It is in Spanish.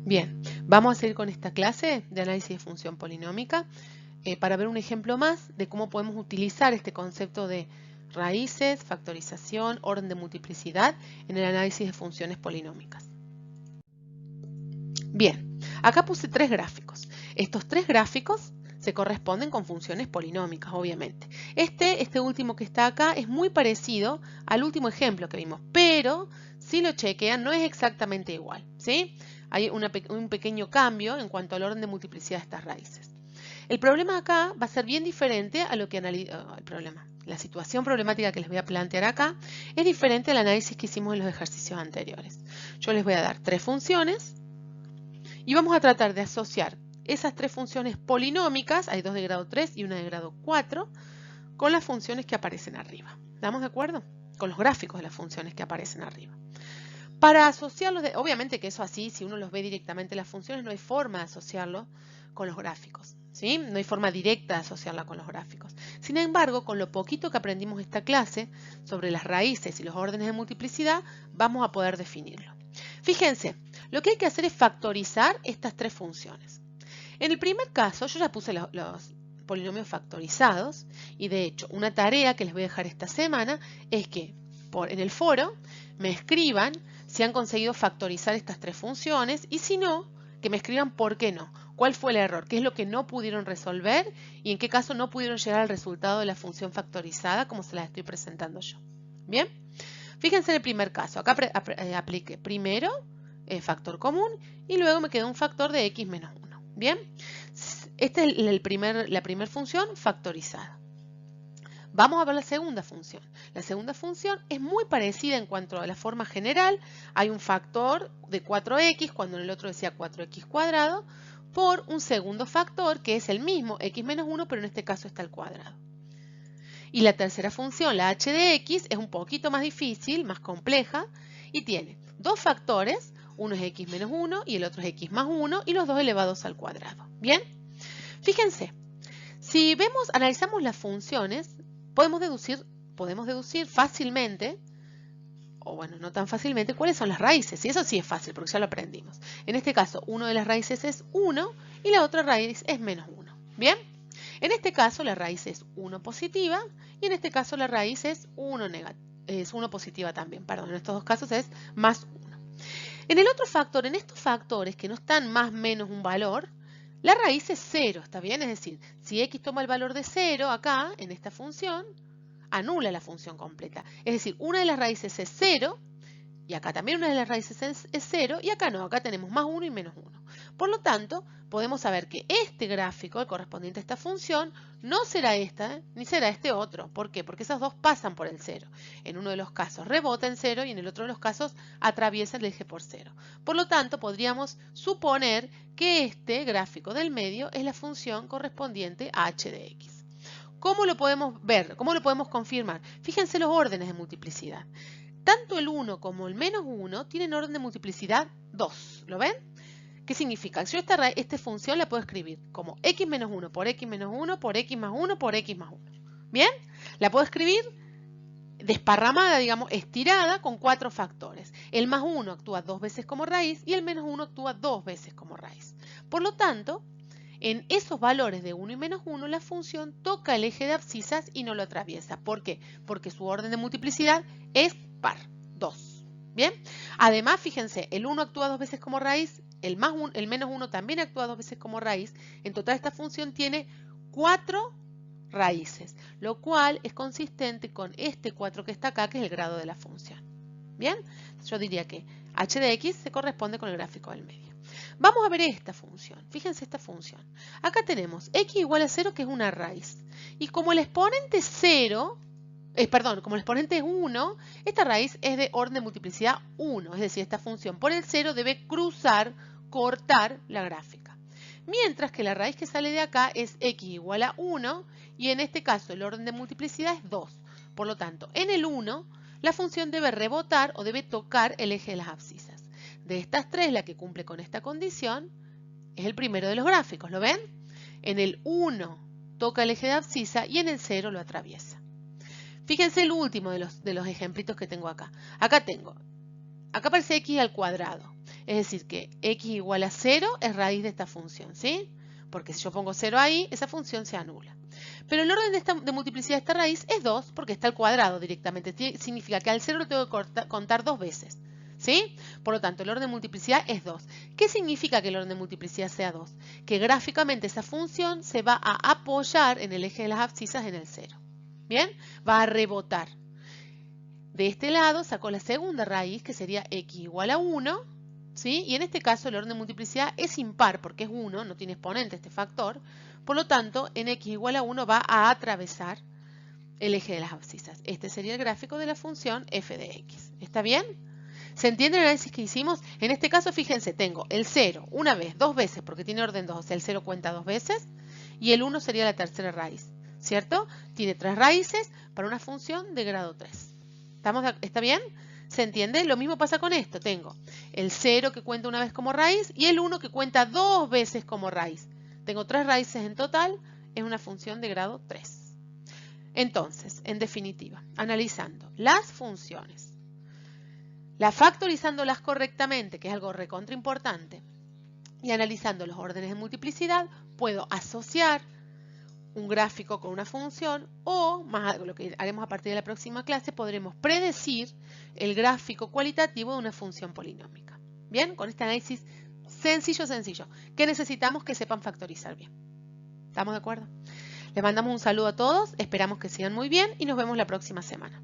Bien, vamos a seguir con esta clase de análisis de función polinómica para ver un ejemplo más de cómo podemos utilizar este concepto de raíces, factorización, orden de multiplicidad en el análisis de funciones polinómicas. Bien, acá puse tres gráficos. Estos tres gráficos se corresponden con funciones polinómicas, obviamente. Este último que está acá es muy parecido al último ejemplo que vimos, pero si lo chequean no es exactamente igual, ¿sí? Hay un pequeño cambio en cuanto al orden de multiplicidad de estas raíces. El problema acá va a ser bien diferente a lo que la situación problemática que les voy a plantear acá es diferente al análisis que hicimos en los ejercicios anteriores. Yo les voy a dar tres funciones y vamos a tratar de asociar esas tres funciones polinómicas, hay dos de grado 3 y una de grado 4, con las funciones que aparecen arriba. ¿Estamos de acuerdo? Con los gráficos de las funciones que aparecen arriba. Para asociarlos, obviamente que eso así, si uno los ve directamente las funciones, no hay forma de asociarlo con los gráficos, ¿sí? No hay forma directa de asociarla con los gráficos. Sin embargo, con lo poquito que aprendimos esta clase sobre las raíces y los órdenes de multiplicidad, vamos a poder definirlo. Fíjense, lo que hay que hacer es factorizar estas tres funciones. En el primer caso, yo ya puse los polinomios factorizados y de hecho una tarea que les voy a dejar esta semana es que en el foro me escriban si han conseguido factorizar estas tres funciones y si no, que me escriban por qué no, cuál fue el error, qué es lo que no pudieron resolver y en qué caso no pudieron llegar al resultado de la función factorizada como se las estoy presentando yo. ¿Bien? Fíjense en el primer caso, acá apliqué primero factor común y luego me quedó un factor de x menos 1. ¿Bien? Esta es la primera función factorizada. Vamos a ver la segunda función. La segunda función es muy parecida en cuanto a la forma general. Hay un factor de 4x, cuando en el otro decía 4x cuadrado, por un segundo factor que es el mismo, x menos 1, pero en este caso está al cuadrado. Y la tercera función, la h de x, es un poquito más difícil, más compleja, y tiene dos factores, uno es x menos 1 y el otro es x más 1, y los dos elevados al cuadrado. ¿Bien? Fíjense, si analizamos las funciones, podemos deducir fácilmente, o bueno, no tan fácilmente, cuáles son las raíces. Y eso sí es fácil, porque ya lo aprendimos. En este caso, una de las raíces es 1 y la otra raíz es menos 1. ¿Bien? En este caso, la raíz es 1 positiva y en este caso la raíz es 1 positiva también. Perdón, en estos dos casos es más 1. En el otro factor, en estos factores que no están más menos un valor, la raíz es 0, ¿está bien? Es decir, si x toma el valor de 0 acá, en esta función, anula la función completa. Es decir, una de las raíces es 0, y acá también una de las raíces es 0, y acá no, acá tenemos más 1 y menos 1. Por lo tanto, podemos saber que este gráfico, el correspondiente a esta función, no será esta, ni será este otro. ¿Por qué? Porque esos dos pasan por el 0. En uno de los casos rebota en 0 y en el otro de los casos atraviesa el eje por 0. Por lo tanto, podríamos suponer que este gráfico del medio es la función correspondiente a h de x. ¿Cómo lo podemos ver? ¿Cómo lo podemos confirmar? Fíjense los órdenes de multiplicidad. Tanto el 1 como el menos 1 tienen orden de multiplicidad 2. ¿Lo ven? ¿Qué significa? Yo esta función la puedo escribir como x menos 1 por x menos 1 por x más 1 por x más 1. ¿Bien? La puedo escribir desparramada, digamos, estirada con 4 factores. El más 1 actúa 2 veces como raíz y el menos 1 actúa 2 veces como raíz. Por lo tanto, en esos valores de 1 y menos 1, la función toca el eje de abscisas y no lo atraviesa. ¿Por qué? Porque su orden de multiplicidad es par, 2. ¿Bien? Además, fíjense, el 1 actúa 2 veces como raíz, el menos 1 también actúa 2 veces como raíz. En total, esta función tiene 4 raíces, lo cual es consistente con este 4 que está acá, que es el grado de la función. ¿Bien? Yo diría que h de x se corresponde con el gráfico del medio. Vamos a ver esta función. Fíjense esta función. Acá tenemos x igual a 0, que es una raíz. Y como el exponente 0, como el exponente es 1, esta raíz es de orden de multiplicidad 1. Es decir, esta función por el 0 debe cortar la gráfica. Mientras que la raíz que sale de acá es x igual a 1 y en este caso el orden de multiplicidad es 2. Por lo tanto, en el 1 la función debe rebotar o debe tocar el eje de las abscisas. De estas tres, la que cumple con esta condición es el primero de los gráficos, ¿lo ven? En el 1 toca el eje de abscisa y en el 0 lo atraviesa. Fíjense el último de los ejemplitos que tengo acá. Acá aparece x al cuadrado. Es decir, que x igual a 0 es raíz de esta función, ¿sí? Porque si yo pongo 0 ahí, esa función se anula. Pero el orden de multiplicidad de esta raíz es 2 porque está al cuadrado directamente. Significa que al 0 lo tengo que contar 2 veces. ¿Sí? Por lo tanto, el orden de multiplicidad es 2. ¿Qué significa que el orden de multiplicidad sea 2? Que gráficamente esa función se va a apoyar en el eje de las abscisas en el 0. ¿Bien? Va a rebotar. De este lado saco la segunda raíz, que sería x igual a 1. ¿Sí? Y en este caso el orden de multiplicidad es impar porque es 1, no tiene exponente este factor. Por lo tanto, en x igual a 1 va a atravesar el eje de las abscisas. Este sería el gráfico de la función f de x. ¿Está bien? ¿Se entiende el análisis que hicimos? En este caso, fíjense, tengo el 0 una vez, 2 veces, porque tiene orden 2, o sea, el 0 cuenta 2 veces, y el 1 sería la tercera raíz, ¿cierto? Tiene 3 raíces para una función de grado 3. ¿Está bien? ¿Se entiende? Lo mismo pasa con esto. Tengo el 0 que cuenta una vez como raíz y el 1 que cuenta 2 veces como raíz. Tengo 3 raíces en total, es una función de grado 3. Entonces, en definitiva, analizando las funciones, factorizándolas correctamente, que es algo recontra importante, y analizando los órdenes de multiplicidad, puedo asociar un gráfico con una función o, más lo que haremos a partir de la próxima clase, podremos predecir el gráfico cualitativo de una función polinómica. Bien, con este análisis sencillo, que necesitamos que sepan factorizar bien. ¿Estamos de acuerdo? Les mandamos un saludo a todos, esperamos que sigan muy bien y nos vemos la próxima semana.